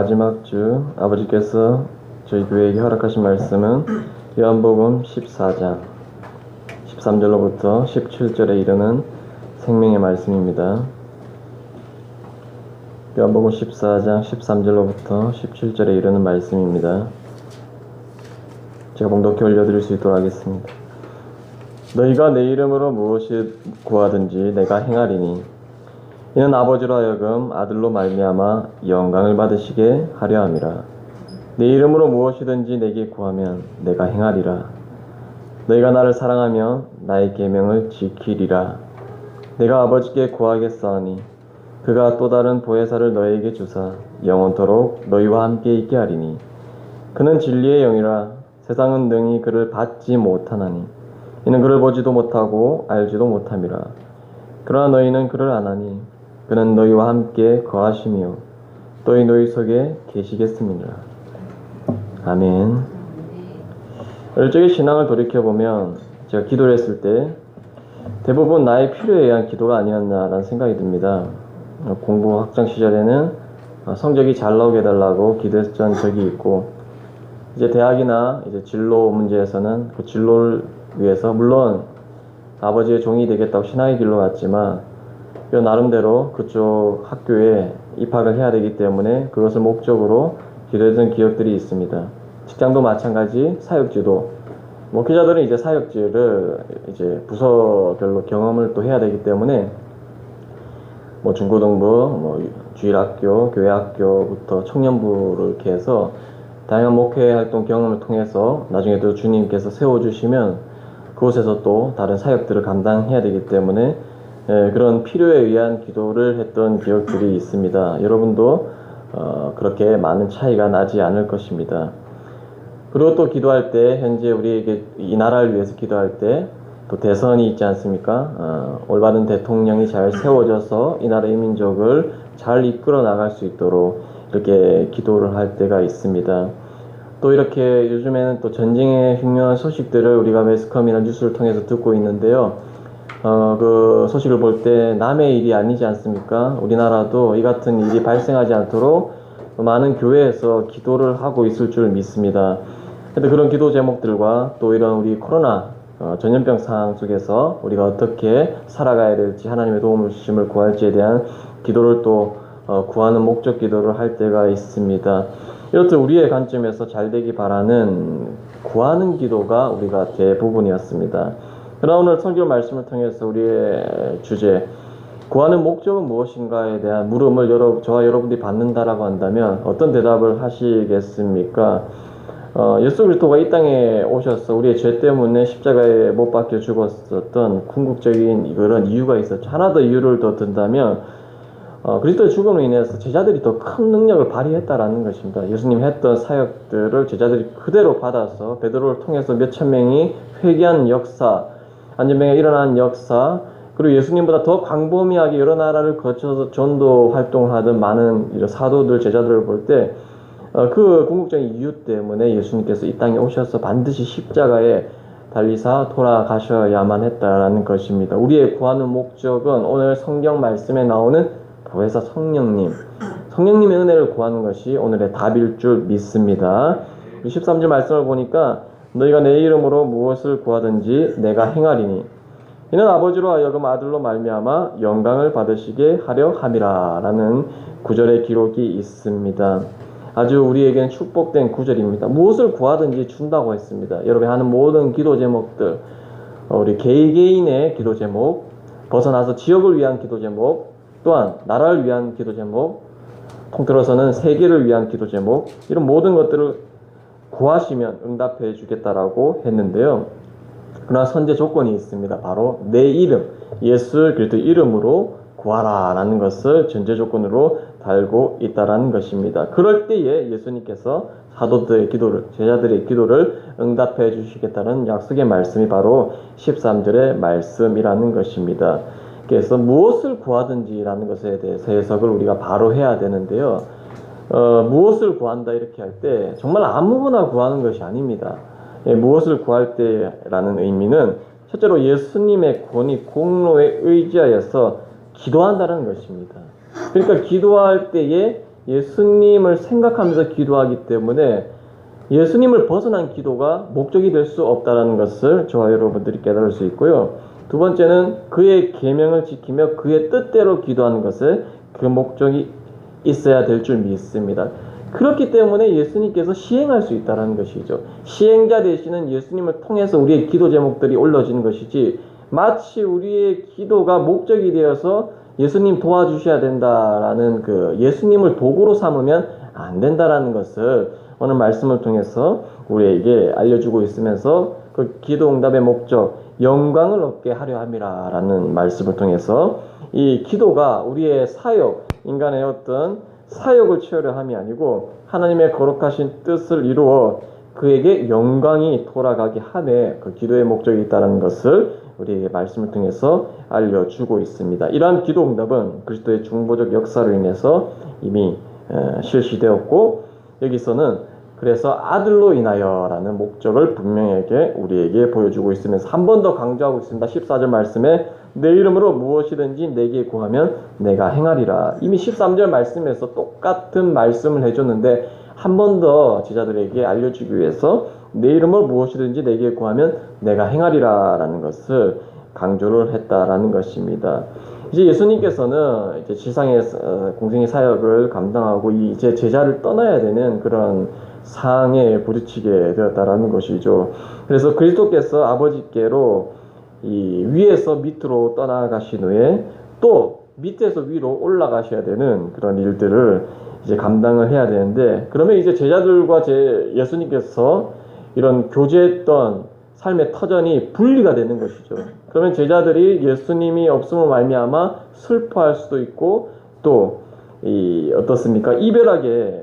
마지막 주 아버지께서 저희 교회에게 허락하신 말씀은 요한복음 14장 13절로부터 17절에 이르는 생명의 말씀입니다. 요한복음 14장 13절로부터 17절에 이르는 말씀입니다. 제가 봉독해 올려드릴 수 있도록 하겠습니다. 너희가 내 이름으로 무엇을 구하든지 내가 행하리니 이는 아버지로 하여금 아들로 말미암아 영광을 받으시게 하려 함이라. 내 이름으로 무엇이든지 내게 구하면 내가 행하리라. 너희가 나를 사랑하면 나의 계명을 지키리라. 내가 아버지께 구하겠사오니 그가 또 다른 보혜사를 너희에게 주사 영원토록 너희와 함께 있게 하리니 그는 진리의 영이라. 세상은 능히 그를 받지 못하나니 이는 그를 보지도 못하고 알지도 못함이라. 그러나 너희는 그를 아나니 그는 너희와 함께 거하시며 또이 너희 속에 계시겠습니다. 아멘. 일적의 신앙을 돌이켜보면 제가 기도를 했을 때 대부분 나의 필요에 의한 기도가 아니었나라는 생각이 듭니다. 공부 학창 시절에는 성적이 잘 나오게 해달라고 기도했던 적이 있고, 이제 대학이나 이제 진로 문제에서는 그 진로를 위해서 물론 아버지의 종이 되겠다고 신앙의 길로 갔지만 그 나름대로 그쪽 학교에 입학을 해야 되기 때문에 그것을 목적으로 기도했던 기억들이 있습니다. 직장도 마찬가지, 사역지도 목회자들은 이제 사역지를 이제 부서별로 경험을 또 해야 되기 때문에 뭐 중고등부, 주일학교, 교회학교부터 청년부를 이렇게 해서 다양한 목회 활동 경험을 통해서 나중에 또 주님께서 세워주시면 그곳에서 또 다른 사역들을 감당해야 되기 때문에 그런 필요에 의한 기도를 했던 기억들이 있습니다. 여러분도 그렇게 많은 차이가 나지 않을 것입니다. 그리고 또 기도할 때 현재 우리에게 이 나라를 위해서 기도할 때 또 대선이 있지 않습니까? 올바른 대통령이 잘 세워져서 이 나라의 민족을 잘 이끌어 나갈 수 있도록 이렇게 기도를 할 때가 있습니다. 또 이렇게 요즘에는 또 전쟁의 흉흉한 소식들을 우리가 매스컴이나 뉴스를 통해서 듣고 있는데요. 그 소식을 볼 때 남의 일이 아니지 않습니까? 우리나라도 이 같은 일이 발생하지 않도록 많은 교회에서 기도를 하고 있을 줄 믿습니다. 근데 그런 기도 제목들과 또 이런 우리 코로나 전염병 상황 속에서 우리가 어떻게 살아가야 될지 하나님의 도움을 주심을 구할지에 대한 기도를 또 구하는 목적 기도를 할 때가 있습니다. 이렇듯 우리의 관점에서 잘 되기 바라는 구하는 기도가 우리가 대부분이었습니다. 그러나 오늘 성경 말씀을 통해서 우리의 주제 구하는 목적은 무엇인가에 대한 물음을 저와 여러분들이 받는다라고 한다면 어떤 대답을 하시겠습니까? 예수 그리스도가 이 땅에 오셔서 우리의 죄 때문에 십자가에 못 박혀 죽었었던 궁극적인 그런 이유가 있었죠. 하나 더 이유를 더 든다면 그리스도의 죽음으로 인해서 제자들이 더 큰 능력을 발휘했다라는 것입니다. 예수님 했던 사역들을 제자들이 그대로 받아서 베드로를 통해서 몇천 명이 회개한 역사, 안전병에 일어난 역사, 그리고 예수님보다 더 광범위하게 여러 나라를 거쳐서 전도 활동을 하던 많은 이런 사도들, 제자들을 볼 때 그 궁극적인 이유 때문에 예수님께서 이 땅에 오셔서 반드시 십자가에 달리사 돌아가셔야만 했다라는 것입니다. 우리의 구하는 목적은 오늘 성경 말씀에 나오는 보혜사 성령님의 은혜를 구하는 것이 오늘의 답일 줄 믿습니다. 13절 말씀을 보니까 너희가 내 이름으로 무엇을 구하든지 내가 행하리니 이는 아버지로 하여금 아들로 말미암아 영광을 받으시게 하려 함이라 라는 구절의 기록이 있습니다. 아주 우리에게는 축복된 구절입니다. 무엇을 구하든지 준다고 했습니다. 여러분이 하는 모든 기도 제목들, 우리 개개인의 기도 제목, 벗어나서 지역을 위한 기도 제목, 또한 나라를 위한 기도 제목, 통틀어서는 세계를 위한 기도 제목, 이런 모든 것들을 구하시면 응답해 주겠다라고 했는데요. 그러나 선제 조건이 있습니다. 바로 내 이름, 예수 그리스도 이름으로 구하라 라는 것을 전제 조건으로 달고 있다라는 것입니다. 그럴 때에 예수님께서 사도들의 기도를, 제자들의 기도를 응답해 주시겠다는 약속의 말씀이 바로 13절의 말씀이라는 것입니다. 그래서 무엇을 구하든지라는 것에 대해서 해석을 우리가 바로 해야 되는데요. 무엇을 구한다 이렇게 할 때 정말 아무거나 구하는 것이 아닙니다. 무엇을 구할 때라는 의미는 첫째로 예수님의 권위, 공로에 의지하여서 기도한다는 것입니다. 그러니까 기도할 때에 예수님을 생각하면서 기도하기 때문에 예수님을 벗어난 기도가 목적이 될 수 없다는 것을 저와 여러분들이 깨달을 수 있고요. 두 번째는 그의 계명을 지키며 그의 뜻대로 기도하는 것에 그 목적이 있어야 될 줄 믿습니다. 그렇기 때문에 예수님께서 시행할 수 있다는 것이죠. 시행자 되시는 예수님을 통해서 우리의 기도 제목들이 올려지는 것이지, 마치 우리의 기도가 목적이 되어서 예수님 도와주셔야 된다라는 그 예수님을 도구로 삼으면 안 된다라는 것을 오늘 말씀을 통해서 우리에게 알려주고 있으면서 그 기도 응답의 목적, 영광을 얻게 하려 함이라라는 말씀을 통해서 이 기도가 우리의 사역, 인간의 어떤 사역을 채우려 함이 아니고 하나님의 거룩하신 뜻을 이루어 그에게 영광이 돌아가게 함에 그 기도의 목적이 있다는 것을 우리에게 말씀을 통해서 알려주고 있습니다. 이러한 기도 응답은 그리스도의 중보적 역사로 인해서 이미 실시되었고, 여기서는 그래서 아들로 인하여라는 목적을 분명하게 우리에게 보여주고 있으면서 한 번 더 강조하고 있습니다. 14절 말씀에 내 이름으로 무엇이든지 내게 구하면 내가 행하리라. 이미 13절 말씀에서 똑같은 말씀을 해줬는데 한 번 더 제자들에게 알려주기 위해서 내 이름으로 무엇이든지 내게 구하면 내가 행하리라 라는 것을 강조를 했다라는 것입니다. 이제 예수님께서는 이제 지상에서 공생의 사역을 감당하고 이제 제자를 떠나야 되는 그런 상황에 부딪히게 되었다라는 것이죠. 그래서 그리스도께서 아버지께로 이 위에서 밑으로 떠나가신 후에 또 밑에서 위로 올라가셔야 되는 그런 일들을 이제 감당을 해야 되는데, 그러면 이제 제자들과 예수님께서 이런 교제했던 삶의 터전이 분리가 되는 것이죠. 그러면 제자들이 예수님이 없음을 말미암아 슬퍼할 수도 있고 또 어떻습니까? 이별하게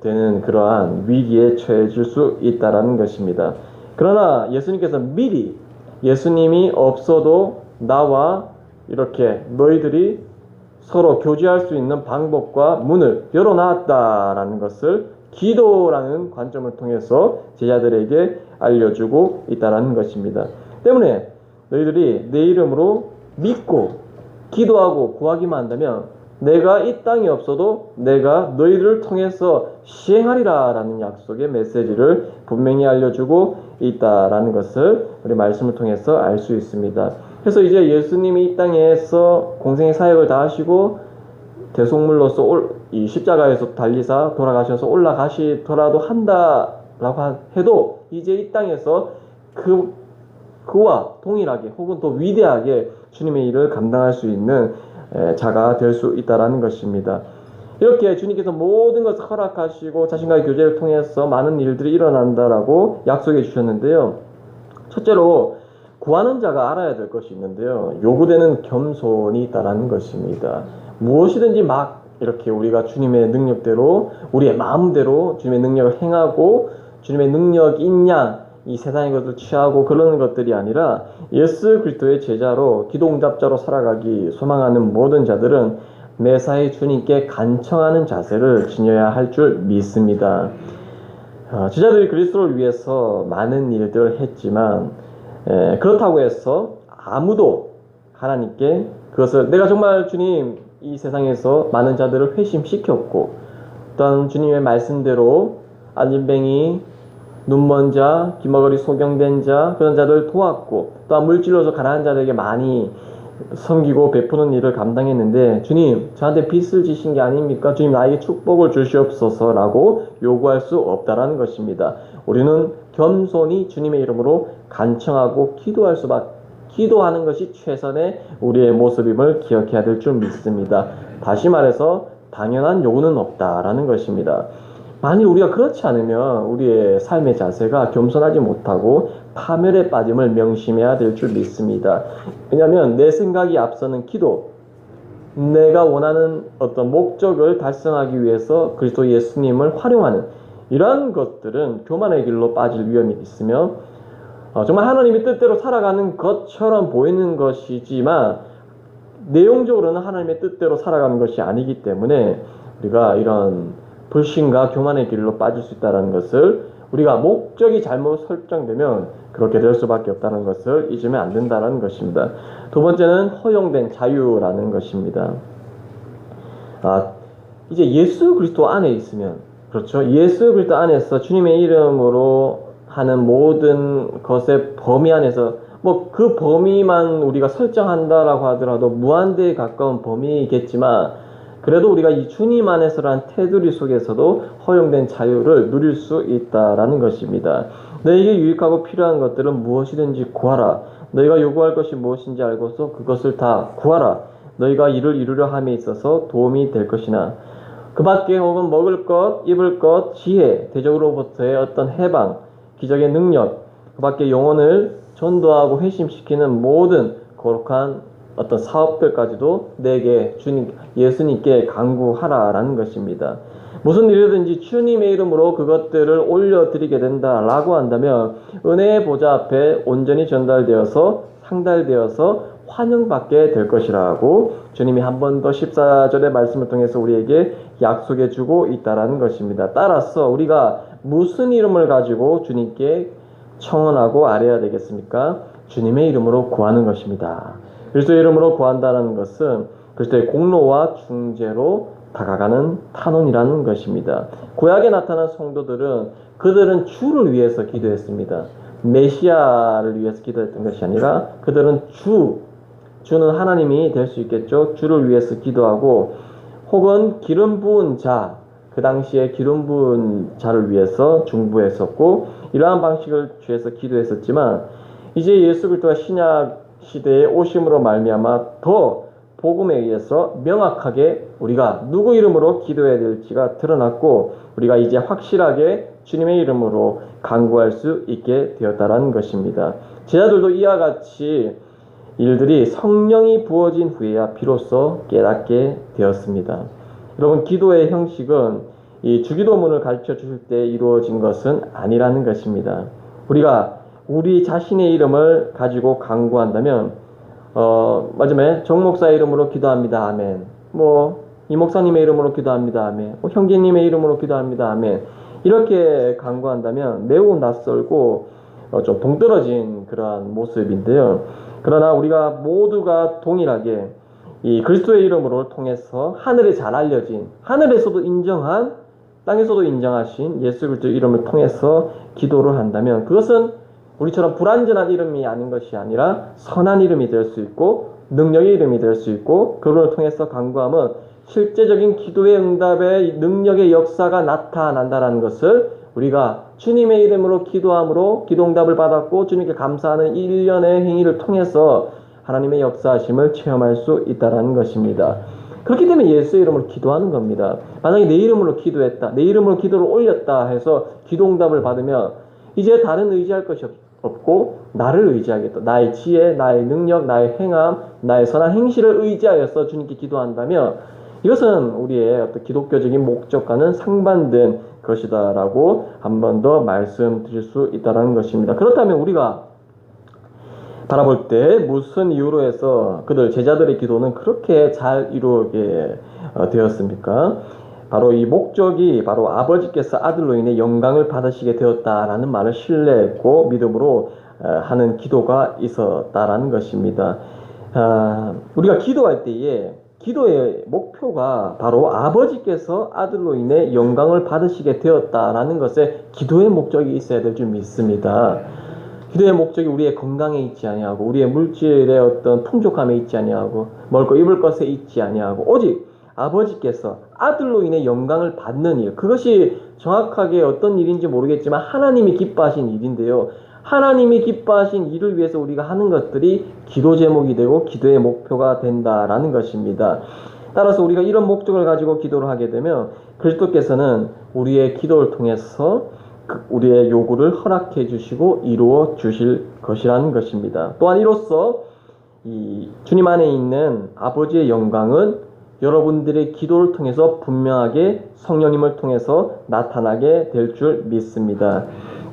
되는 그러한 위기에 처해질 수 있다라는 것입니다. 그러나 예수님께서 미리 예수님이 없어도 나와 이렇게 너희들이 서로 교제할 수 있는 방법과 문을 열어놨다라는 것을 기도라는 관점을 통해서 제자들에게 알려주고 있다라는 것입니다. 때문에 너희들이 내 이름으로 믿고 기도하고 구하기만 한다면 내가 이 땅에 없어도 내가 너희들을 통해서 시행하리라 라는 약속의 메시지를 분명히 알려주고 있다라는 것을 우리 말씀을 통해서 알 수 있습니다. 그래서 이제 예수님이 이 땅에서 공생의 사역을 다 하시고 대속물로서 이 십자가에서 달리사 돌아가셔서 올라가시더라도 한다라고 해도 이제 이 땅에서 그와 동일하게 혹은 더 위대하게 주님의 일을 감당할 수 있는 자가 될 수 있다라는 것입니다. 이렇게 주님께서 모든 것을 허락하시고 자신과의 교제를 통해서 많은 일들이 일어난다라고 약속해 주셨는데요. 첫째로 구하는 자가 알아야 될 것이 있는데요. 요구되는 겸손이 있다라는 것입니다. 무엇이든지 막 이렇게 우리가 주님의 능력대로 우리의 마음대로 주님의 능력을 행하고 주님의 능력이 있냐 이 세상의 것을 취하고 그러는 것들이 아니라 예수 그리스도의 제자로 기도 응답자로 살아가기 소망하는 모든 자들은 매사에 주님께 간청하는 자세를 지녀야 할 줄 믿습니다. 제자들이 그리스도를 위해서 많은 일들을 했지만 그렇다고 해서 아무도 하나님께 그것을 내가 정말 주님 이 세상에서 많은 자들을 회심시켰고 또한 주님의 말씀대로 안진뱅이 눈먼 자, 귀머거리 소경된 자 그런 자들 도왔고 또한 물질로서 가난한 자들에게 많이 섬기고 베푸는 일을 감당했는데 주님 저한테 빚을 지신 게 아닙니까? 주님 나에게 축복을 주시옵소서 라고 요구할 수 없다라는 것입니다. 우리는 겸손히 주님의 이름으로 간청하고 기도하는 것이 최선의 우리의 모습임을 기억해야 될 줄 믿습니다. 다시 말해서 당연한 요구는 없다라는 것입니다. 만일 우리가 그렇지 않으면 우리의 삶의 자세가 겸손하지 못하고 파멸에 빠짐을 명심해야 될 줄 믿습니다. 왜냐하면 내 생각이 앞서는 기도, 내가 원하는 어떤 목적을 달성하기 위해서 그리스도 예수님을 활용하는 이러한 것들은 교만의 길로 빠질 위험이 있으며 정말 하나님의 뜻대로 살아가는 것처럼 보이는 것이지만 내용적으로는 하나님의 뜻대로 살아가는 것이 아니기 때문에 우리가 이런 불신과 교만의 길로 빠질 수 있다는 것을 우리가 목적이 잘못 설정되면 그렇게 될 수밖에 없다는 것을 잊으면 안 된다는 것입니다. 두 번째는 허용된 자유라는 것입니다. 이제 예수 그리스도 안에 있으면, 그렇죠? 예수 그리스도 안에서 주님의 이름으로 하는 모든 것의 범위 안에서 뭐 그 범위만 우리가 설정한다라고 하더라도 무한대에 가까운 범위이겠지만, 그래도 우리가 이 주님 안에서란 테두리 속에서도 허용된 자유를 누릴 수 있다라는 것입니다. 너에게 유익하고 필요한 것들은 무엇이든지 구하라. 너희가 요구할 것이 무엇인지 알고서 그것을 다 구하라. 너희가 이를 이루려 함에 있어서 도움이 될 것이나, 그 밖에 혹은 먹을 것, 입을 것, 지혜, 대적으로부터의 어떤 해방, 기적의 능력, 그 밖에 영혼을 전도하고 회심시키는 모든 거룩한 어떤 사업들까지도 내게 예수님께 간구하라라는 것입니다. 무슨 일이든지 주님의 이름으로 그것들을 올려드리게 된다라고 한다면 은혜의 보좌 앞에 온전히 전달되어서 상달되어서 환영받게 될 것이라고 주님이 한 번 더 14절의 말씀을 통해서 우리에게 약속해 주고 있다라는 것입니다. 따라서 우리가 무슨 이름을 가지고 주님께 청원하고 아뢰어야 되겠습니까? 주님의 이름으로 구하는 것입니다. 그리스도의 이름으로 구한다는 것은 그리스도의 공로와 중재로 다가가는 탄원이라는 것입니다. 구약에 나타난 성도들은 그들은 주를 위해서 기도했습니다. 메시아를 위해서 기도했던 것이 아니라 그들은 주는 하나님이 될 수 있겠죠. 주를 위해서 기도하고, 혹은 기름 부은 자, 그 당시에 기름 부은 자를 위해서 중보했었고, 이러한 방식을 취해서 기도했었지만, 이제 예수 그리스도가 신약 시대에 오심으로 말미암아 더 복음에 의해서 명확하게 우리가 누구 이름으로 기도해야 될지가 드러났고, 우리가 이제 확실하게 주님의 이름으로 간구할 수 있게 되었다라는 것입니다. 제자들도 이와 같이 일들이 성령이 부어진 후에야 비로소 깨닫게 되었습니다. 여러분, 기도의 형식은 이 주기도문을 가르쳐 주실 때 이루어진 것은 아니라는 것입니다. 우리가 우리 자신의 이름을 가지고 간구한다면, 마지막에 정 목사의 이름으로 기도합니다. 아멘. 이 목사님의 이름으로 기도합니다. 아멘. 형제님의 이름으로 기도합니다. 아멘. 이렇게 간구한다면 매우 낯설고 좀 동떨어진 그러한 모습인데요. 그러나 우리가 모두가 동일하게 이 그리스도의 이름으로 통해서 하늘에 잘 알려진, 하늘에서도 인정한, 땅에서도 인정하신 예수 그리스도의 이름을 통해서 기도를 한다면, 그것은 우리처럼 불완전한 이름이 아닌 것이 아니라 선한 이름이 될 수 있고 능력의 이름이 될 수 있고, 그걸 통해서 간구하면 실제적인 기도의 응답의 능력의 역사가 나타난다는 것을 우리가 주님의 이름으로 기도함으로 기도응답을 받았고 주님께 감사하는 이 일련의 행위를 통해서 하나님의 역사하심을 체험할 수 있다는 것입니다. 그렇기 때문에 예수의 이름으로 기도하는 겁니다. 만약에 내 이름으로 기도했다, 내 이름으로 기도를 올렸다 해서 기도응답을 받으면 이제 다른 의지할 것이 없고 나를 의지하겠다. 나의 지혜, 나의 능력, 나의 행함, 나의 선한 행실을 의지하여서 주님께 기도한다면 이것은 우리의 어떤 기독교적인 목적과는 상반된 것이다라고 한 번 더 말씀드릴 수 있다는 것입니다. 그렇다면 우리가 바라볼 때 무슨 이유로 해서 그들 제자들의 기도는 그렇게 잘 이루어지게 되었습니까? 바로 이 목적이 바로 아버지께서 아들로 인해 영광을 받으시게 되었다라는 말을 신뢰했고 믿음으로 하는 기도가 있었다라는 것입니다. 우리가 기도할 때에 기도의 목표가 바로 아버지께서 아들로 인해 영광을 받으시게 되었다라는 것에 기도의 목적이 있어야 될 줄 믿습니다. 기도의 목적이 우리의 건강에 있지 아니하고 우리의 물질의 어떤 풍족함에 있지 아니하고 먹을 거 입을 것에 있지 아니하고 오직 아버지께서 아들로 인해 영광을 받는 일, 그것이 정확하게 어떤 일인지 모르겠지만 하나님이 기뻐하신 일인데요. 하나님이 기뻐하신 일을 위해서 우리가 하는 것들이 기도 제목이 되고 기도의 목표가 된다라는 것입니다. 따라서 우리가 이런 목적을 가지고 기도를 하게 되면 그리스도께서는 우리의 기도를 통해서 우리의 요구를 허락해 주시고 이루어 주실 것이라는 것입니다. 또한 이로써 이 주님 안에 있는 아버지의 영광은 여러분들의 기도를 통해서 분명하게 성령님을 통해서 나타나게 될 줄 믿습니다.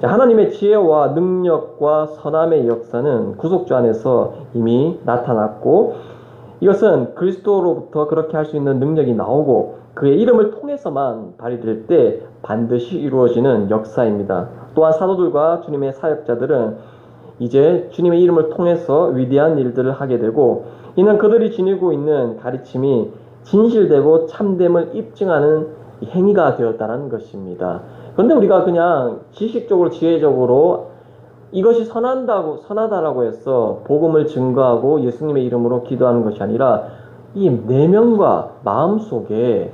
하나님의 지혜와 능력과 선함의 역사는 구속주 안에서 이미 나타났고 이것은 그리스도로부터 그렇게 할 수 있는 능력이 나오고 그의 이름을 통해서만 발휘될 때 반드시 이루어지는 역사입니다. 또한 사도들과 주님의 사역자들은 이제 주님의 이름을 통해서 위대한 일들을 하게 되고 이는 그들이 지니고 있는 가르침이 진실되고 참됨을 입증하는 행위가 되었다는 것입니다. 그런데 우리가 그냥 지식적으로 지혜적으로 이것이 선하다라고 해서 복음을 증거하고 예수님의 이름으로 기도하는 것이 아니라 이 내면과 마음속에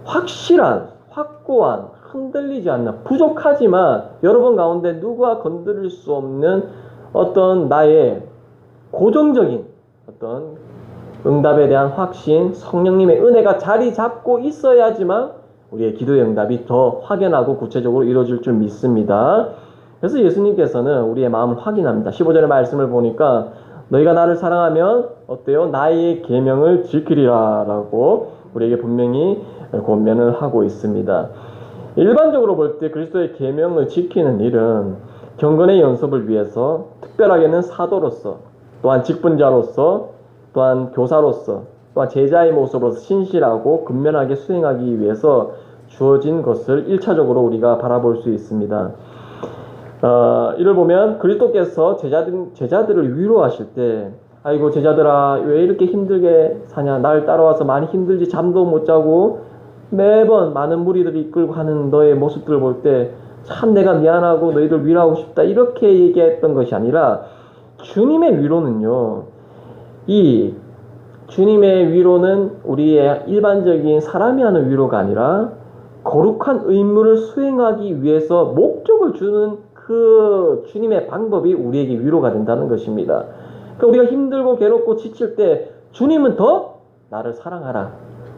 확실한, 확고한, 흔들리지 않는, 부족하지만 여러분 가운데 누구와 건드릴 수 없는 어떤 나의 고정적인 어떤 응답에 대한 확신, 성령님의 은혜가 자리 잡고 있어야지만 우리의 기도의 응답이 더 확연하고 구체적으로 이루어질 줄 믿습니다. 그래서 예수님께서는 우리의 마음을 확인합니다. 15절의 말씀을 보니까 너희가 나를 사랑하면 어때요? 나의 계명을 지키리라 라고 우리에게 분명히 권면을 하고 있습니다. 일반적으로 볼 때 그리스도의 계명을 지키는 일은 경건의 연습을 위해서, 특별하게는 사도로서, 또한 직분자로서, 또한 교사로서, 또한 제자의 모습으로서 신실하고 근면하게 수행하기 위해서 주어진 것을 1차적으로 우리가 바라볼 수 있습니다. 이를 보면 그리스도께서 제자들을 위로하실 때 아이고 제자들아 왜 이렇게 힘들게 사냐, 날 따라와서 많이 힘들지, 잠도 못 자고 매번 많은 무리들이 이끌고 하는 너의 모습들을 볼 때 참 내가 미안하고 너희들 위로하고 싶다, 이렇게 얘기했던 것이 아니라 주님의 위로는요, 이 주님의 위로는 우리의 일반적인 사람이 하는 위로가 아니라 거룩한 의무를 수행하기 위해서 목적을 주는 그 주님의 방법이 우리에게 위로가 된다는 것입니다. 그러니까 우리가 힘들고 괴롭고 지칠 때 주님은 더 나를 사랑하라,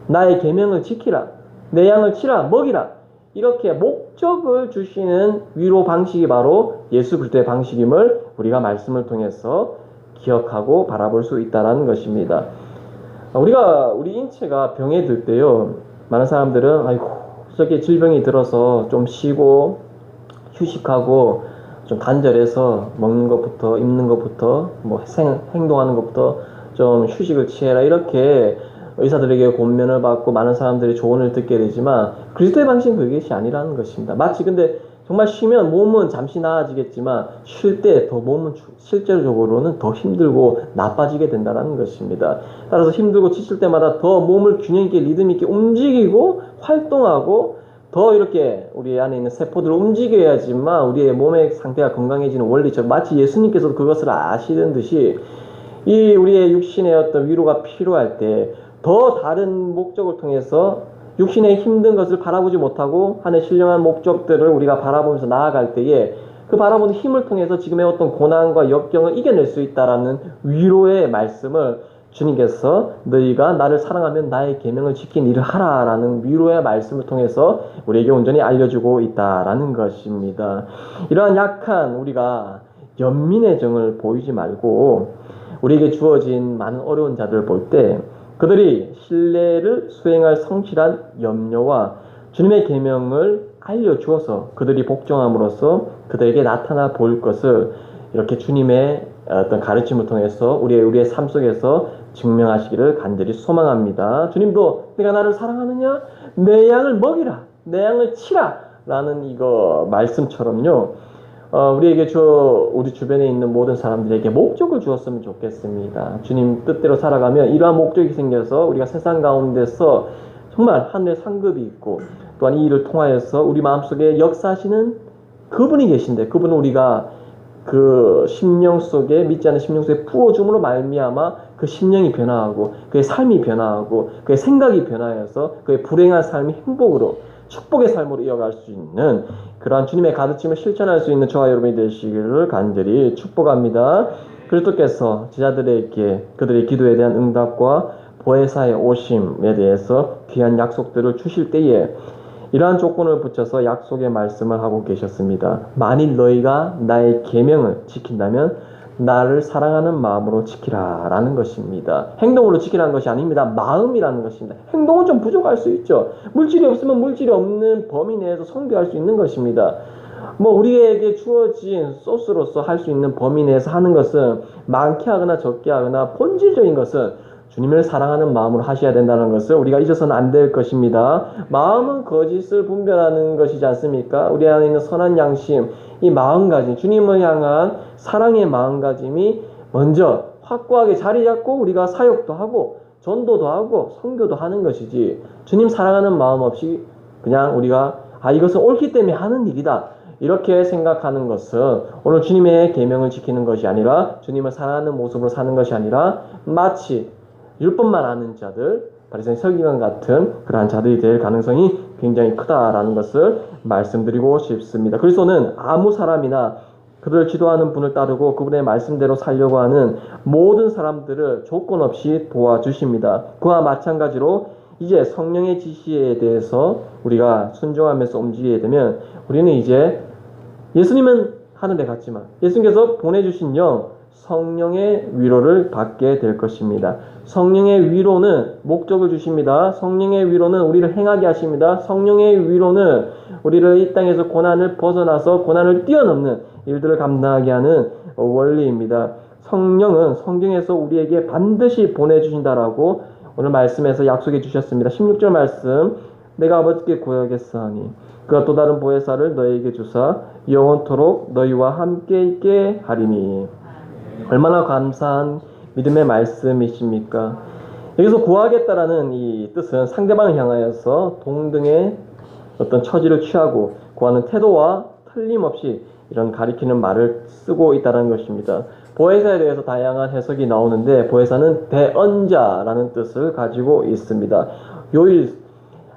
나의 계명을 지키라, 내 양을 치라, 먹이라, 이렇게 목적을 주시는 위로 방식이 바로 예수 그리스도의 방식임을 우리가 말씀을 통해서 기억하고 바라볼 수 있다는 것입니다. 우리 인체가 병에 들 때요, 많은 사람들은 아이고 저게 질병이 들어서 좀 쉬고 휴식하고 좀 단절해서 먹는 것부터 입는 것부터 뭐 행동하는 것부터 좀 휴식을 취해라, 이렇게 의사들에게 권면을 받고 많은 사람들이 조언을 듣게 되지만 그리스도의 방식은 그것이 아니라는 것입니다. 마치 근데 정말 쉬면 몸은 잠시 나아지겠지만 쉴 때 더 몸은 실제적으로는 더 힘들고 나빠지게 된다는 것입니다. 따라서 힘들고 지칠 때마다 더 몸을 균형 있게 리듬 있게 움직이고 활동하고 더 이렇게 우리 안에 있는 세포들을 움직여야지만 우리의 몸의 상태가 건강해지는 원리처럼, 마치 예수님께서도 그것을 아시는 듯이 이 우리의 육신의 어떤 위로가 필요할 때 더 다른 목적을 통해서 육신의 힘든 것을 바라보지 못하고 하는 신령한 목적들을 우리가 바라보면서 나아갈 때에 그 바라보는 힘을 통해서 지금의 어떤 고난과 역경을 이겨낼 수 있다라는 위로의 말씀을 주님께서 너희가 나를 사랑하면 나의 계명을 지킨 일을 하라라는 위로의 말씀을 통해서 우리에게 온전히 알려주고 있다라는 것입니다. 이러한 약한 우리가 연민의 정을 보이지 말고 우리에게 주어진 많은 어려운 자들을 볼 때 그들이 신뢰를 수행할 성실한 염려와 주님의 계명을 알려주어서 그들이 복종함으로써 그들에게 나타나 볼 것을 이렇게 주님의 어떤 가르침을 통해서 우리의 삶 속에서 증명하시기를 간절히 소망합니다. 주님도 내가 나를 사랑하느냐? 내 양을 먹이라, 내 양을 치라 라는 이거 말씀처럼요, 우리에게 우리 주변에 있는 모든 사람들에게 목적을 주었으면 좋겠습니다. 주님 뜻대로 살아가면 이러한 목적이 생겨서 우리가 세상 가운데서 정말 하늘의 상급이 있고 또한 이 일을 통하여서 우리 마음속에 역사하시는 그분이 계신데, 그분은 우리가 그 심령 속에, 믿지 않는 심령 속에 부어줌으로 말미암아 그 심령이 변화하고 그의 삶이 변화하고 그의 생각이 변화해서 그의 불행한 삶이 행복으로 축복의 삶으로 이어갈 수 있는 그러한 주님의 가르침을 실천할 수 있는 저와 여러분이 되시기를 간절히 축복합니다. 그리스도께서 제자들에게 그들의 기도에 대한 응답과 보혜사의 오심에 대해서 귀한 약속들을 주실 때에 이러한 조건을 붙여서 약속의 말씀을 하고 계셨습니다. 만일 너희가 나의 계명을 지킨다면 나를 사랑하는 마음으로 지키라 라는 것입니다. 행동으로 지키라는 것이 아닙니다. 마음이라는 것입니다. 행동은 좀 부족할 수 있죠. 물질이 없으면 물질이 없는 범위 내에서 선교할 수 있는 것입니다. 우리에게 주어진 소스로서 할 수 있는 범위 내에서 하는 것은 많게 하거나 적게 하거나 본질적인 것은 주님을 사랑하는 마음으로 하셔야 된다는 것을 우리가 잊어서는 안 될 것입니다. 마음은 거짓을 분별하는 것이지 않습니까? 우리 안에 있는 선한 양심, 이 마음가짐, 주님을 향한 사랑의 마음가짐이 먼저 확고하게 자리 잡고 우리가 사역도 하고 전도도 하고 선교도 하는 것이지 주님 사랑하는 마음 없이 그냥 우리가 이것은 옳기 때문에 하는 일이다 이렇게 생각하는 것은 오늘 주님의 계명을 지키는 것이 아니라 주님을 사랑하는 모습으로 사는 것이 아니라 마치 율법만 아는 자들, 바리새인 서기관 같은 그러한 자들이 될 가능성이 굉장히 크다라는 것을 말씀드리고 싶습니다. 그리스도는 아무 사람이나 그들을 지도하는 분을 따르고 그분의 말씀대로 살려고 하는 모든 사람들을 조건 없이 도와주십니다. 그와 마찬가지로 이제 성령의 지시에 대해서 우리가 순종하면서 움직이게 되면 우리는 이제 예수님은 하늘에 갔지만 예수님께서 보내주신 영 성령의 위로를 받게 될 것입니다. 성령의 위로는 목적을 주십니다. 성령의 위로는 우리를 행하게 하십니다. 성령의 위로는 우리를 이 땅에서 고난을 벗어나서 고난을 뛰어넘는 일들을 감당하게 하는 원리입니다. 성령은 성경에서 우리에게 반드시 보내주신다라고 오늘 말씀에서 약속해 주셨습니다. 16절 말씀 내가 아버지께 구하겠사오니 그가 또 다른 보혜사를 너희에게 주사 영원토록 너희와 함께 있게 하리니. 얼마나 감사한 믿음의 말씀이십니까? 여기서 구하겠다라는 이 뜻은 상대방을 향하여서 동등의 어떤 처지를 취하고 구하는 태도와 틀림없이 이런 가리키는 말을 쓰고 있다는 것입니다. 보혜사에 대해서 다양한 해석이 나오는데 보혜사는 대언자라는 뜻을 가지고 있습니다.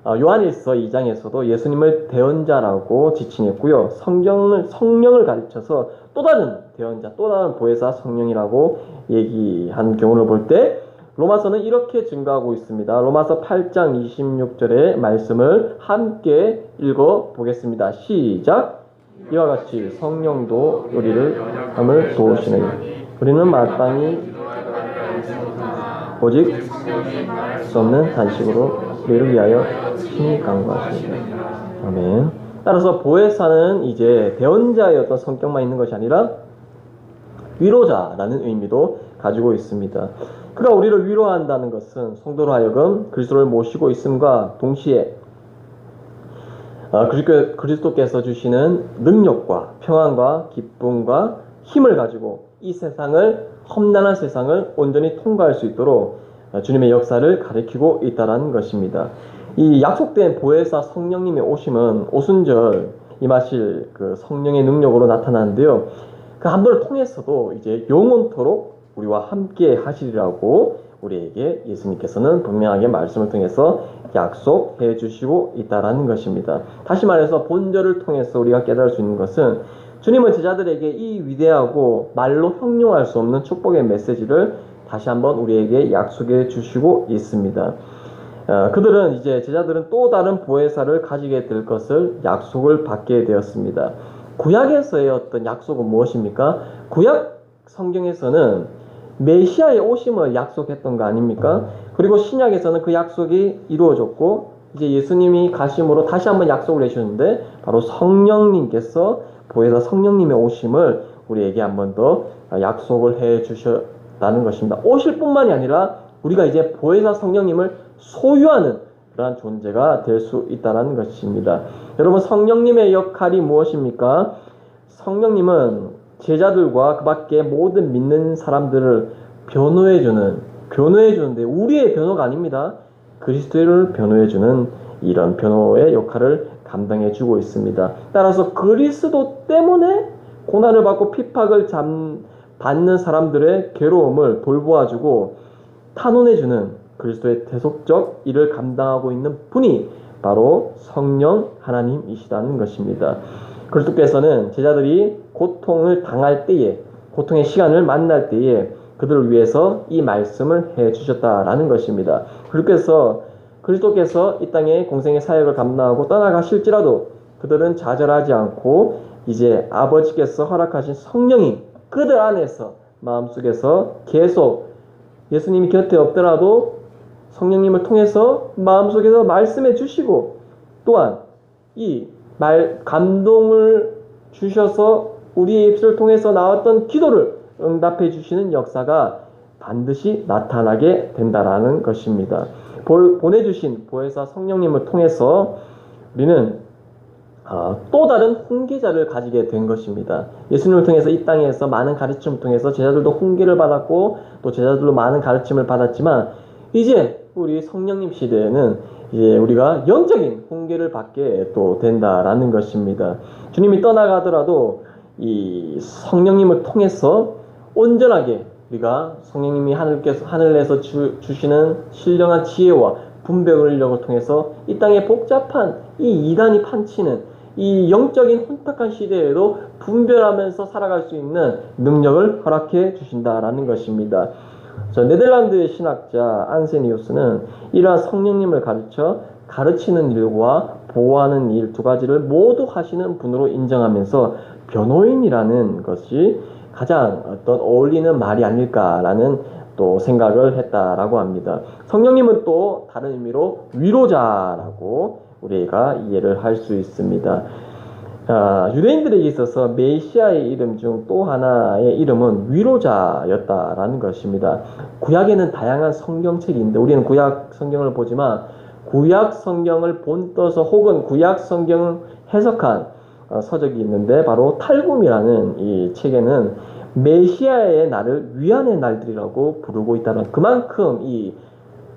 요한일서 2장에서도 예수님을 대언자라고 지칭했고요. 성령을 가르쳐서 또 다른 대언자, 또 다른 보혜사 성령이라고 얘기한 경우를 볼 때 로마서는 이렇게 증거하고 있습니다. 로마서 8장 26절의 말씀을 함께 읽어보겠습니다. 시작! 이와 같이 성령도 우리를 함을 도우시느니 우리는 마땅히 오직 수 없는 단식으로 우리를 위하여 심히 간구하십니다. 아멘. 따라서 보혜사는 이제 대언자의 어떤 성격만 있는 것이 아니라 위로자라는 의미도 가지고 있습니다. 그가 우리를 위로한다는 것은 성도로 하여금 그리스도를 모시고 있음과 동시에 그리스도께서 주시는 능력과 평안과 기쁨과 힘을 가지고 이 세상을 험난한 세상을 온전히 통과할 수 있도록 주님의 역사를 가리키고 있다는 것입니다. 이 약속된 보혜사 성령님의 오심은 오순절 임하실 그 성령의 능력으로 나타나는데요. 그 한 번을 통해서도 이제 영원토록 우리와 함께 하시리라고 우리에게 예수님께서는 분명하게 말씀을 통해서 약속해 주시고 있다는 것입니다. 다시 말해서 본절을 통해서 우리가 깨달을 수 있는 것은 주님은 제자들에게 이 위대하고 말로 형용할 수 없는 축복의 메시지를 다시 한번 우리에게 약속해 주시고 있습니다. 그들은 이제 제자들은 또 다른 보혜사를 가지게 될 것을 약속을 받게 되었습니다. 구약에서의 어떤 약속은 무엇입니까? 구약 성경에서는 메시아의 오심을 약속했던 거 아닙니까? 그리고 신약에서는 그 약속이 이루어졌고 이제 예수님이 가심으로 다시 한번 약속을 해주셨는데 바로 성령님께서 보혜사 성령님의 오심을 우리에게 한 번 더 약속을 해 주셨다는 것입니다. 오실 뿐만이 아니라 우리가 이제 보혜사 성령님을 소유하는 그러한 존재가 될 수 있다는 것입니다. 여러분 성령님의 역할이 무엇입니까? 성령님은 제자들과 그 밖에 모든 믿는 사람들을 변호해주는데 우리의 변호가 아닙니다. 그리스도를 변호해주는 이런 변호의 역할을 감당해주고 있습니다. 따라서 그리스도 때문에 고난을 받고 핍박을 받는 사람들의 괴로움을 돌보아주고 탄원해주는 그리스도의 대속적 일을 감당하고 있는 분이 바로 성령 하나님이시다는 것입니다. 그리스도께서는 제자들이 고통을 당할 때에 고통의 시간을 만날 때에 그들을 위해서 이 말씀을 해주셨다라는 것입니다. 그리스도께서 이 땅에 공생의 사역을 감당하고 떠나가실지라도 그들은 좌절하지 않고 이제 아버지께서 허락하신 성령이 그들 안에서 마음속에서 계속 예수님이 곁에 없더라도 성령님을 통해서 마음속에서 말씀해 주시고 또한 이 감동을 주셔서 우리의 입술을 통해서 나왔던 기도를 응답해 주시는 역사가 반드시 나타나게 된다라는 것입니다. 보내주신 보혜사 성령님을 통해서 우리는 또 다른 훈계자를 가지게 된 것입니다. 예수님을 통해서 이 땅에서 많은 가르침을 통해서 제자들도 훈계를 받았고 또 제자들도 많은 가르침을 받았지만 이제 우리 성령님 시대에는 이제 우리가 영적인 훈계를 받게 또 된다라는 것입니다. 주님이 떠나가더라도 이 성령님을 통해서 온전하게 우리가 성령님이 하늘에서 주시는 신령한 지혜와 분별력을 통해서 이 땅의 복잡한 이 이단이 판치는 이 영적인 혼탁한 시대에도 분별하면서 살아갈 수 있는 능력을 허락해 주신다라는 것입니다. 네덜란드의 신학자 안세니우스는 이러한 성령님을 가르치는 일과 보호하는 일 두 가지를 모두 하시는 분으로 인정하면서 변호인이라는 것이 가장 어울리는 말이 아닐까라는 또 생각을 했다라고 합니다. 성령님은 또 다른 의미로 위로자라고 우리가 이해를 할 수 있습니다. 유대인들에게 있어서 메시아의 이름 중 또 하나의 이름은 위로자였다라는 것입니다. 구약에는 다양한 성경책이 있는데 우리는 구약 성경을 보지만 구약 성경을 본떠서 혹은 구약 성경을 해석한 서적이 있는데 바로 탈굼이라는 이 책에는 메시아의 날을 위안의 날들이라고 부르고 있다는 그만큼 이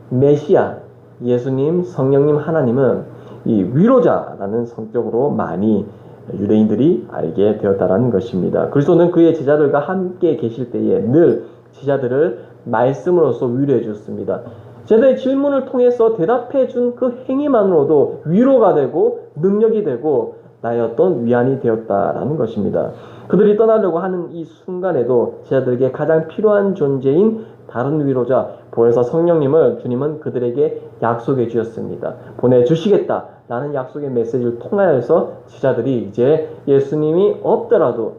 메시아 예수님 성령님 하나님은 이 위로자라는 성격으로 많이 유대인들이 알게 되었다라는 것입니다. 그리스도는 그의 제자들과 함께 계실 때에 늘 제자들을 말씀으로써 위로해 주었습니다. 제자들의 질문을 통해서 대답해 준 그 행위만으로도 위로가 되고 능력이 되고 나의 어떤 위안이 되었다라는 것입니다. 그들이 떠나려고 하는 이 순간에도 제자들에게 가장 필요한 존재인 다른 위로자 보혜사 성령님을 주님은 그들에게 약속해 주셨습니다. 보내주시겠다라는 약속의 메시지를 통하여서 제자들이 이제 예수님이 없더라도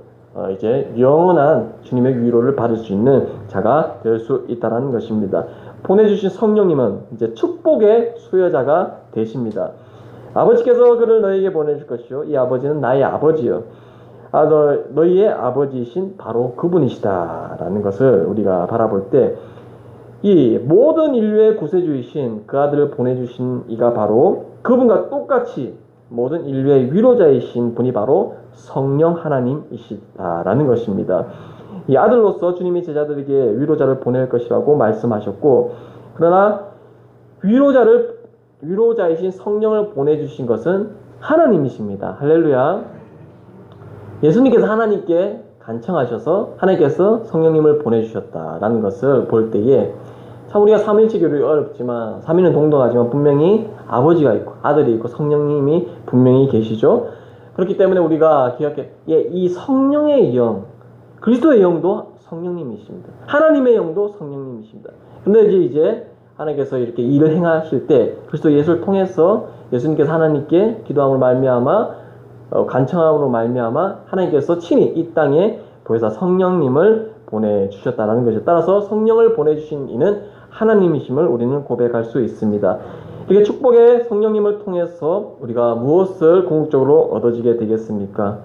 이제 영원한 주님의 위로를 받을 수 있는 자가 될 수 있다는 것입니다. 보내주신 성령님은 이제 축복의 수여자가 되십니다. 아버지께서 그를 너희에게 보내줄 것이요 이 아버지는 나의 아버지요 너희의 아버지이신 바로 그분이시다라는 것을 우리가 바라볼 때 이 모든 인류의 구세주이신 그 아들을 보내주신 이가 바로 그분과 똑같이 모든 인류의 위로자이신 분이 바로 성령 하나님이시다라는 것입니다. 이 아들로서 주님이 제자들에게 위로자를 보낼 것이라고 말씀하셨고 그러나 위로자이신 성령을 보내주신 것은 하나님이십니다. 할렐루야. 예수님께서 하나님께 간청하셔서 하나님께서 성령님을 보내주셨다라는 것을 볼 때에 참 우리가 삼위일체 교육이 어렵지만 삼위는 동등하지만 분명히 아버지가 있고 아들이 있고 성령님이 분명히 계시죠. 그렇기 때문에 우리가 이 성령의 영 그리스도의 영도 성령님이십니다. 하나님의 영도 성령님이십니다. 그런데 이제 하나님께서 이렇게 일을 행하실 때 그리스도 예수를 통해서 예수님께서 하나님께 기도함으로 말미암아 간청함으로 말미암아 하나님께서 친히 이 땅에 보혜사 성령님을 보내주셨다는 것이죠. 따라서 성령을 보내주신 이는 하나님이심을 우리는 고백할 수 있습니다. 이렇게 축복의 성령님을 통해서 우리가 무엇을 궁극적으로 얻어지게 되겠습니까?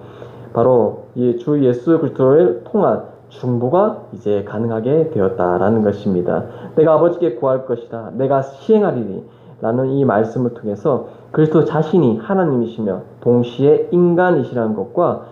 바로 이 주 예수 그리스도를 통한 중보가 이제 가능하게 되었다라는 것입니다. 내가 아버지께 구할 것이다. 내가 시행하리니 라는 이 말씀을 통해서 그리스도 자신이 하나님이시며 동시에 인간이시라는 것과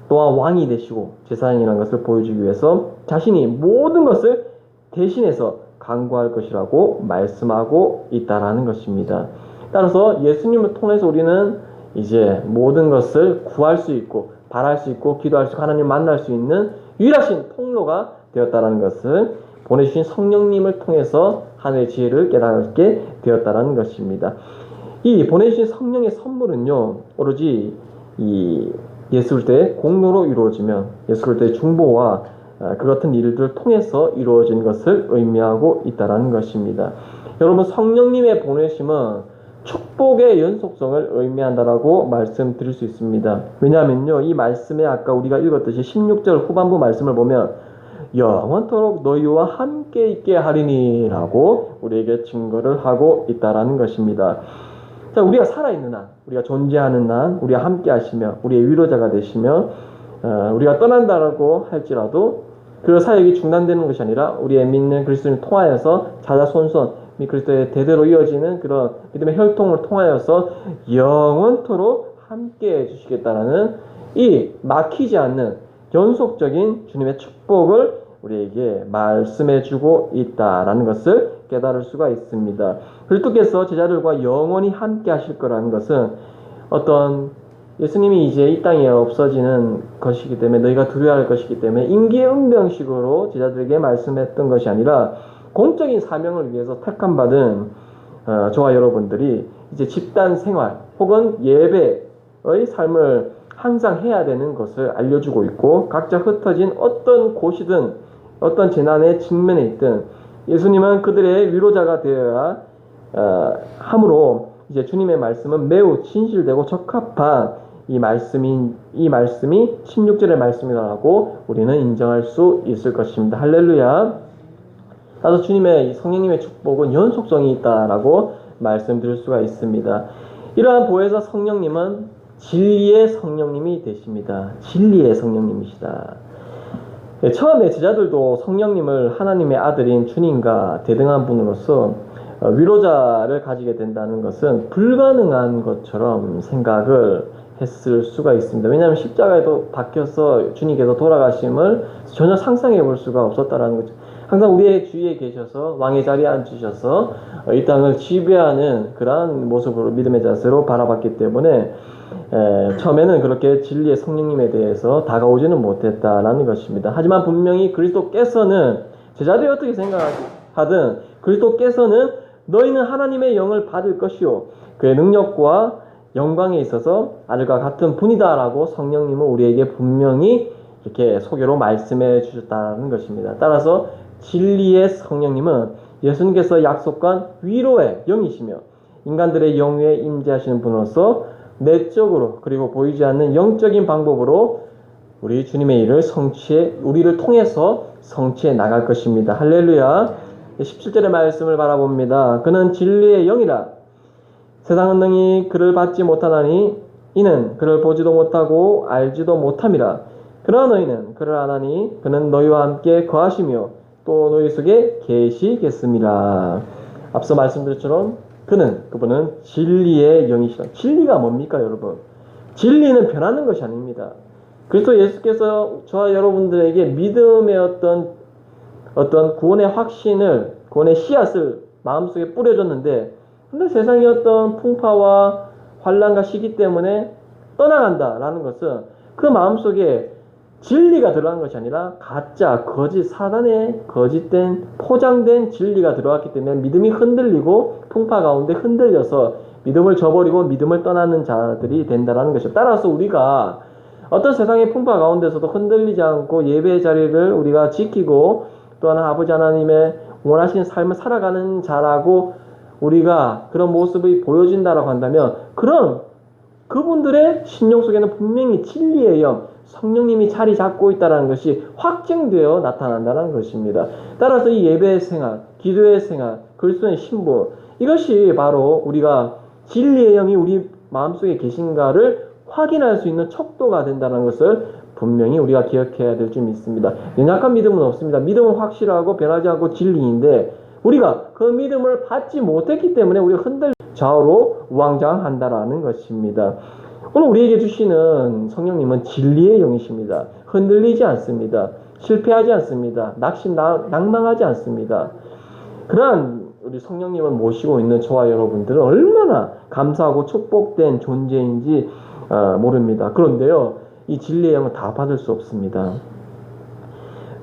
또한 왕이 되시고 제사장이라는 것을 보여주기 위해서 자신이 모든 것을 대신해서 강구할 것이라고 말씀하고 있다라는 것입니다. 따라서 예수님을 통해서 우리는 이제 모든 것을 구할 수 있고 바랄 수 있고 기도할 수 있고 하나님을 만날 수 있는 유일하신 통로가 되었다라는 것을 보내주신 성령님을 통해서 하늘의 지혜를 깨닫게 되었다라는 것입니다. 이 보내주신 성령의 선물은요 오로지 이 예수 그리스도의 공로로 이루어지며 예수 그리스도의 중보와 그 같은 일들을 통해서 이루어진 것을 의미하고 있다는 것입니다. 여러분 성령님의 보내심은 축복의 연속성을 의미한다라고 말씀드릴 수 있습니다. 왜냐하면요 이 말씀에 아까 우리가 읽었듯이 16절 후반부 말씀을 보면 영원토록 너희와 함께 있게 하리니 라고 우리에게 증거를 하고 있다는 것입니다. 자, 우리가 살아있는 한, 우리가 존재하는 한, 우리와 함께 하시며 우리의 위로자가 되시며 우리가 떠난다라고 할지라도 그 사역이 중단되는 것이 아니라 우리의 믿는 그리스도를 통하여서 자자손손 그리스도의 대대로 이어지는 그런 믿음의 혈통을 통하여서 영원토록 함께 해주시겠다라는 이 막히지 않는 연속적인 주님의 축복을 우리에게 말씀해주고 있다라는 것을 깨달을 수가 있습니다. 그리스도께서 제자들과 영원히 함께 하실 거라는 것은 어떤 예수님이 이제 이 땅에 없어지는 것이기 때문에 너희가 두려워할 것이기 때문에 임기응변식으로 제자들에게 말씀했던 것이 아니라 공적인 사명을 위해서 택함받은 저와 여러분들이 이제 집단 생활 혹은 예배의 삶을 항상 해야 되는 것을 알려주고 있고, 각자 흩어진 어떤 곳이든 어떤 재난의 직면에 있든 예수님은 그들의 위로자가 되어야 함으로 이제 주님의 말씀은 매우 진실되고 적합한 이 말씀이 16절의 말씀이라고 우리는 인정할 수 있을 것입니다. 할렐루야. 따라서 주님의 성령님의 축복은 연속성이 있다라고 말씀드릴 수가 있습니다. 이러한 보혜사 성령님은 진리의 성령님이 되십니다. 진리의 성령님이시다. 처음에 제자들도 성령님을 하나님의 아들인 주님과 대등한 분으로서 위로자를 가지게 된다는 것은 불가능한 것처럼 생각을 했을 수가 있습니다. 왜냐하면 십자가에도 박혀서 주님께서 돌아가심을 전혀 상상해 볼 수가 없었다라는 거죠. 항상 우리의 주위에 계셔서 왕의 자리에 앉으셔서 이 땅을 지배하는 그러한 모습으로 믿음의 자세로 바라봤기 때문에 처음에는 그렇게 진리의 성령님에 대해서 다가오지는 못했다라는 것입니다. 하지만 분명히 그리스도께서는 제자들이 어떻게 생각하든 그리스도께서는 너희는 하나님의 영을 받을 것이요 그의 능력과 영광에 있어서 아들과 같은 분이다라고 성령님은 우리에게 분명히 이렇게 소개로 말씀해 주셨다는 것입니다. 따라서 진리의 성령님은 예수님께서 약속한 위로의 영이시며 인간들의 영위에 임재하시는 분으로서 내적으로 그리고 보이지 않는 영적인 방법으로 우리 주님의 일을 우리를 통해서 성취해 나갈 것입니다. 할렐루야. 17절의 말씀을 바라봅니다. 그는 진리의 영이라. 세상은 능히 그를 받지 못하나니 이는 그를 보지도 못하고 알지도 못함이라. 그러나 너희는 그를 아나니 그는 너희와 함께 거하시며 또 너희 속에 계시겠습니다. 앞서 말씀드렸처럼 그분은 진리의 영이시라. 진리가 뭡니까, 여러분? 진리는 변하는 것이 아닙니다. 그리스도 예수께서 저와 여러분들에게 믿음의 어떤 구원의 확신을, 구원의 씨앗을 마음속에 뿌려줬는데, 근데 세상의 어떤 풍파와 환난과 시기 때문에 떠나간다라는 것은 그 마음속에 진리가 들어간 것이 아니라 가짜, 거짓, 사단의 거짓된, 포장된 진리가 들어왔기 때문에 믿음이 흔들리고 풍파 가운데 흔들려서 믿음을 저버리고 믿음을 떠나는 자들이 된다는 것입니다. 따라서 우리가 어떤 세상의 풍파 가운데서도 흔들리지 않고 예배의 자리를 우리가 지키고 또한 아버지 하나님의 원하시는 삶을 살아가는 자라고 우리가 그런 모습이 보여진다라고 한다면 그분들의 심령 속에는 분명히 진리의 영, 성령님이 자리 잡고 있다는 것이 확증되어 나타난다는 것입니다. 따라서 이 예배의 생활, 기도의 생활, 그리스도의 신분, 이것이 바로 우리가 진리의 영이 우리 마음속에 계신가를 확인할 수 있는 척도가 된다는 것을 분명히 우리가 기억해야 될 점이 있습니다. 연약한 믿음은 없습니다. 믿음은 확실하고 변하지 않고 진리인데 우리가 그 믿음을 받지 못했기 때문에 우리가 좌우로 우왕좌왕한다라는 것입니다. 오늘 우리에게 주시는 성령님은 진리의 영이십니다. 흔들리지 않습니다. 실패하지 않습니다. 낭망하지 않습니다. 그러한 우리 성령님을 모시고 있는 저와 여러분들은 얼마나 감사하고 축복된 존재인지 모릅니다. 그런데요, 이 진리의 영은 다 받을 수 없습니다.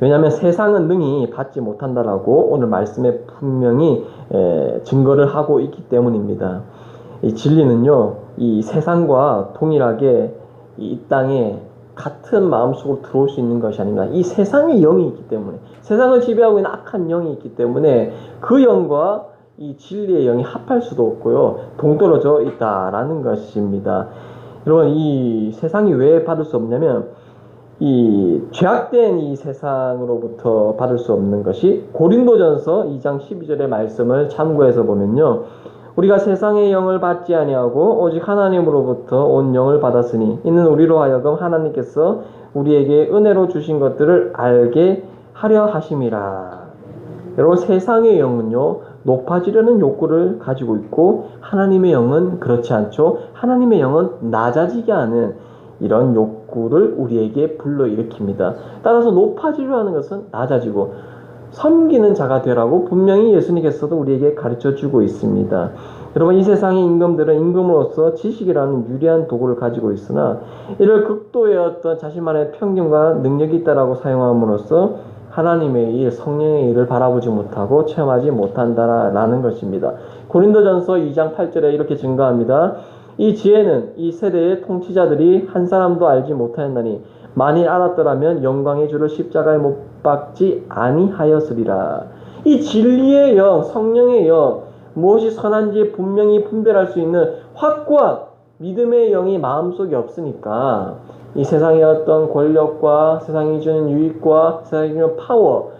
왜냐하면 세상은 능히 받지 못한다라고 오늘 말씀에 분명히 증거를 하고 있기 때문입니다. 이 진리는요, 이 세상과 동일하게 이 땅에 같은 마음속으로 들어올 수 있는 것이 아닙니다. 이 세상의 영이 있기 때문에, 세상을 지배하고 있는 악한 영이 있기 때문에 그 영과 이 진리의 영이 합할 수도 없고요, 동떨어져 있다라는 것입니다. 여러분, 이 세상이 왜 받을 수 없냐면 이 죄악된 이 세상으로부터 받을 수 없는 것이 고린도전서 2장 12절의 말씀을 참고해서 보면요, 우리가 세상의 영을 받지 아니하고 오직 하나님으로부터 온 영을 받았으니 이는 우리로 하여금 하나님께서 우리에게 은혜로 주신 것들을 알게 하려 하심이라. 여러분, 세상의 영은요, 높아지려는 욕구를 가지고 있고 하나님의 영은 그렇지 않죠. 하나님의 영은 낮아지게 하는 이런 욕구, 욕구를 우리에게 불러일으킵니다. 따라서 높아지려 하는 것은 낮아지고 섬기는 자가 되라고 분명히 예수님께서도 우리에게 가르쳐주고 있습니다. 여러분, 이 세상의 임금들은 임금으로서 지식이라는 유리한 도구를 가지고 있으나 이를 극도의 어떤 자신만의 편견과 능력이 있다라고 사용함으로써 하나님의 일, 성령의 일을 바라보지 못하고 체험하지 못한다라는 것입니다. 고린도전서 2장 8절에 이렇게 증거합니다. 이 지혜는 이 세대의 통치자들이 한 사람도 알지 못하였나니 만일 알았더라면 영광의 주를 십자가에 못 박지 아니하였으리라. 이 진리의 영, 성령의 영, 무엇이 선한지 분명히 분별할 수 있는 확고한 믿음의 영이 마음속에 없으니까 이 세상의 어떤 권력과 세상이 주는 유익과 세상이 주는 파워,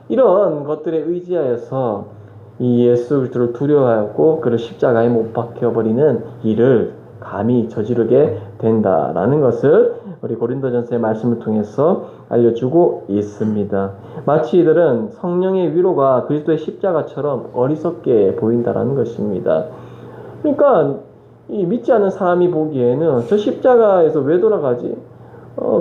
이런 것들에 의지하여서 이 예수 그리스도를 두려워하고 그를 십자가에 못 박혀버리는 일을 감히 저지르게 된다라는 것을 우리 고린도전서의 말씀을 통해서 알려주고 있습니다. 마치 이들은 성령의 위로가 그리스도의 십자가처럼 어리석게 보인다라는 것입니다. 그러니까 이 믿지 않는 사람이 보기에는 저 십자가에서 왜 돌아가지?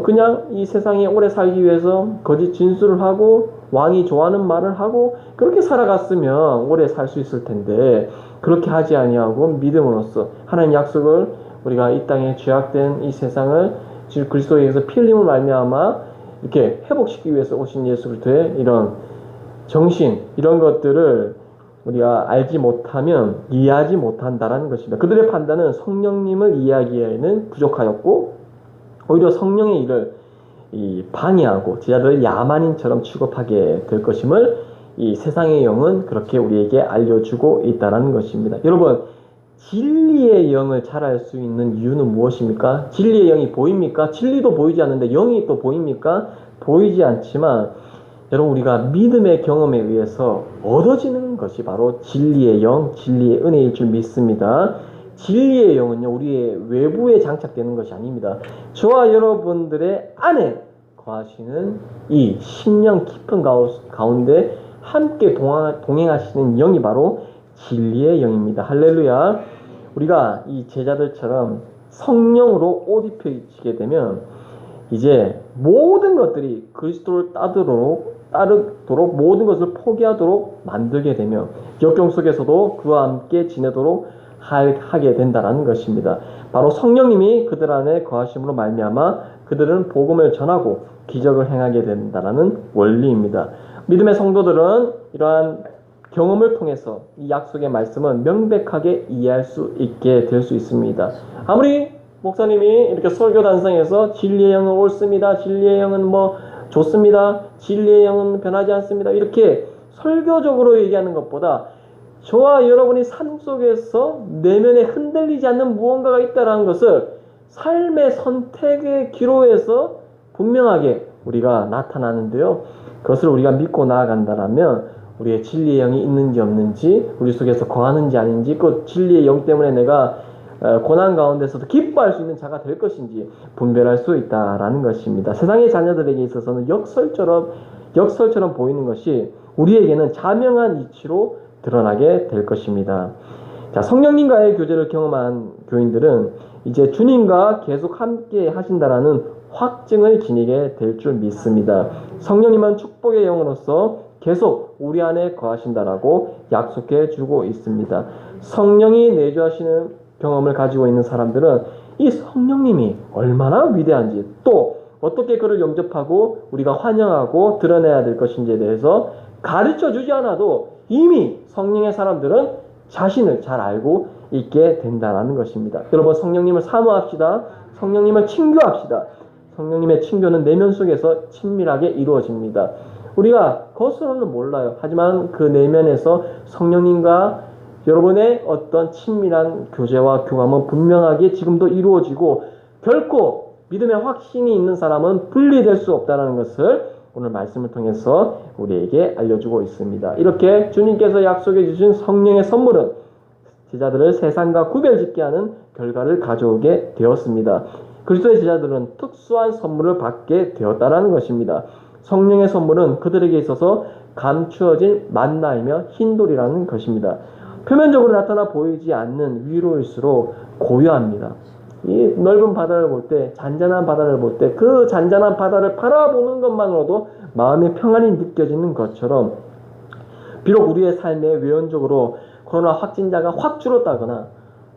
그냥 이 세상에 오래 살기 위해서 거짓 진술을 하고 왕이 좋아하는 말을 하고 그렇게 살아갔으면 오래 살 수 있을 텐데 그렇게 하지 아니하고 믿음으로써 하나님 약속을 우리가 이 땅에 죄악된 이 세상을 지금 그리스도에 의해서 피 흘림을 말미암아 이렇게 회복시키기 위해서 오신 예수 그리스도의 이런 정신, 이런 것들을 우리가 알지 못하면 이해하지 못한다라는 것입니다. 그들의 판단은 성령님을 이해하기에는 부족하였고 오히려 성령의 일을 방해하고 제자들을 야만인처럼 취급하게 될 것임을 이 세상의 영은 그렇게 우리에게 알려주고 있다는 것입니다. 여러분, 진리의 영을 잘 알 수 있는 이유는 무엇입니까? 진리의 영이 보입니까? 진리도 보이지 않는데 영이 또 보입니까? 보이지 않지만 여러분, 우리가 믿음의 경험에 의해서 얻어지는 것이 바로 진리의 영, 진리의 은혜일 줄 믿습니다. 진리의 영은요, 우리의 외부에 장착되는 것이 아닙니다. 저와 여러분들의 안에 거하시는 이 심령 깊은 가운데 함께 동행하시는 영이 바로 진리의 영입니다. 할렐루야. 우리가 이 제자들처럼 성령으로 옷 입혀지게 되면 이제 모든 것들이 그리스도를 따르도록 모든 것을 포기하도록 만들게 되며 역경 속에서도 그와 함께 지내도록 하게 된다는 것입니다. 바로 성령님이 그들 안에 거하심으로 말미암아 그들은 복음을 전하고 기적을 행하게 된다는 원리입니다. 믿음의 성도들은 이러한 경험을 통해서 이 약속의 말씀은 명백하게 이해할 수 있게 될 수 있습니다. 아무리 목사님이 이렇게 설교 단상에서 진리의 영은 옳습니다, 진리의 영은 좋습니다, 진리의 영은 변하지 않습니다, 이렇게 설교적으로 얘기하는 것보다 저와 여러분이 삶 속에서 내면에 흔들리지 않는 무언가가 있다는 것을 삶의 선택의 기로에서 분명하게 우리가 나타나는데요. 그것을 우리가 믿고 나아간다면 우리의 진리의 영이 있는지 없는지, 우리 속에서 거하는지 아닌지, 그 진리의 영 때문에 내가 고난 가운데서도 기뻐할 수 있는 자가 될 것인지 분별할 수 있다라는 것입니다. 세상의 자녀들에게 있어서는 역설처럼 보이는 것이 우리에게는 자명한 이치로 드러나게 될 것입니다. 자, 성령님과의 교제를 경험한 교인들은 이제 주님과 계속 함께 하신다라는 확증을 지니게 될 줄 믿습니다. 성령님은 축복의 영으로서 계속 우리 안에 거하신다라고 약속해 주고 있습니다. 성령이 내주하시는 경험을 가지고 있는 사람들은 이 성령님이 얼마나 위대한지, 또 어떻게 그를 영접하고 우리가 환영하고 드러내야 될 것인지에 대해서 가르쳐 주지 않아도 이미 성령의 사람들은 자신을 잘 알고 있게 된다는 것입니다. 여러분, 성령님을 사모합시다. 성령님을 친교합시다. 성령님의 친교는 내면 속에서 친밀하게 이루어집니다. 우리가 겉으로는 몰라요. 하지만 그 내면에서 성령님과 여러분의 어떤 친밀한 교제와 교감은 분명하게 지금도 이루어지고 결코 믿음의 확신이 있는 사람은 분리될 수 없다는 것을 오늘 말씀을 통해서 우리에게 알려주고 있습니다. 이렇게 주님께서 약속해 주신 성령의 선물은 제자들을 세상과 구별짓게 하는 결과를 가져오게 되었습니다. 그리스도의 제자들은 특수한 선물을 받게 되었다는 것입니다. 성령의 선물은 그들에게 있어서 감추어진 만나이며 흰돌이라는 것입니다. 표면적으로 나타나 보이지 않는 위로일수록 고요합니다. 이 넓은 바다를 볼 때, 잔잔한 바다를 볼 때, 그 잔잔한 바다를 바라보는 것만으로도 마음의 평안이 느껴지는 것처럼, 비록 우리의 삶에 외연적으로 코로나 확진자가 확 줄었다거나,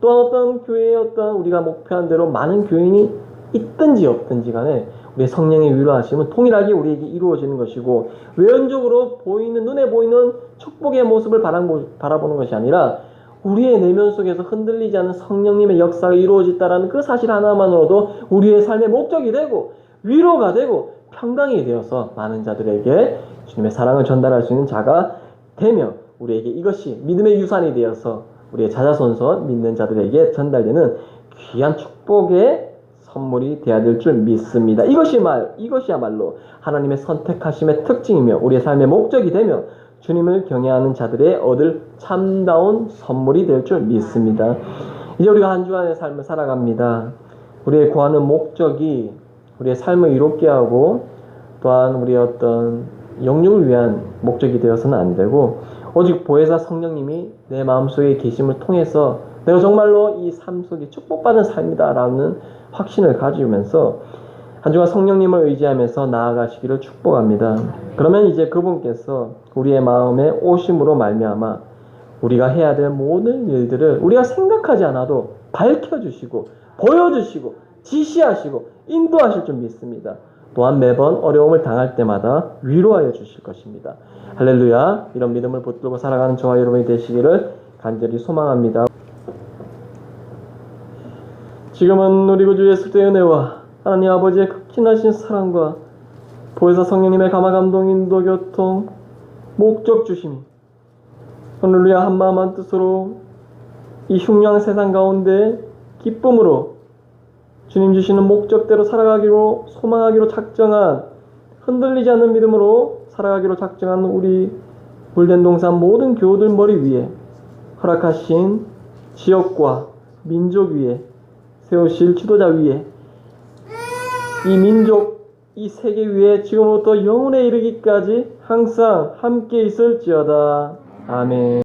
또한 어떤 교회의 우리가 목표한 대로 많은 교인이 있든지 없든지 간에 우리의 성령의 위로하심은 통일하게 우리에게 이루어지는 것이고, 외연적으로 보이는, 눈에 보이는 축복의 모습을 바라보는 것이 아니라 우리의 내면 속에서 흔들리지 않는 성령님의 역사가 이루어졌다는 그 사실 하나만으로도 우리의 삶의 목적이 되고 위로가 되고 평강이 되어서 많은 자들에게 주님의 사랑을 전달할 수 있는 자가 되며, 우리에게 이것이 믿음의 유산이 되어서 우리의 자자손손 믿는 자들에게 전달되는 귀한 축복의 선물이 되어야 될 줄 믿습니다. 이것이야말로 하나님의 선택하심의 특징이며 우리의 삶의 목적이 되며 주님을 경외하는 자들의 얻을 참다운 선물이 될 줄 믿습니다. 이제 우리가 한 주간의 삶을 살아갑니다. 우리의 구하는 목적이 우리의 삶을 이롭게 하고 또한 우리의 어떤 영육을 위한 목적이 되어서는 안 되고, 오직 보혜사 성령님이 내 마음속에 계심을 통해서 내가 정말로 이 삶 속에 축복받은 삶이다 라는 확신을 가지면서 한 주간 성령님을 의지하면서 나아가시기를 축복합니다. 그러면 이제 그분께서 우리의 마음에 오심으로 말미암아 우리가 해야 될 모든 일들을 우리가 생각하지 않아도 밝혀주시고 보여주시고 지시하시고 인도하실 줄 믿습니다. 또한 매번 어려움을 당할 때마다 위로하여 주실 것입니다. 할렐루야. 이런 믿음을 붙들고 살아가는 저와 여러분이 되시기를 간절히 소망합니다. 지금은 우리 구주 예수의 은혜와 하나님 아버지의 극진하신 사랑과 보혜사 성령님의 감화 감동 인도 교통 목적 주심이 할렐루야 한마음 한뜻으로 이 흉흉한 세상 가운데 기쁨으로 주님 주시는 목적대로 살아가기로 소망하기로 작정한, 흔들리지 않는 믿음으로 살아가기로 작정한 우리 물된동산 모든 교우들 머리 위에 허락하신 지역과 민족 위에 세우실 지도자 위에 이 민족, 이 세계 위에 지금부터 영원에 이르기까지 항상 함께 있을지어다. 아멘.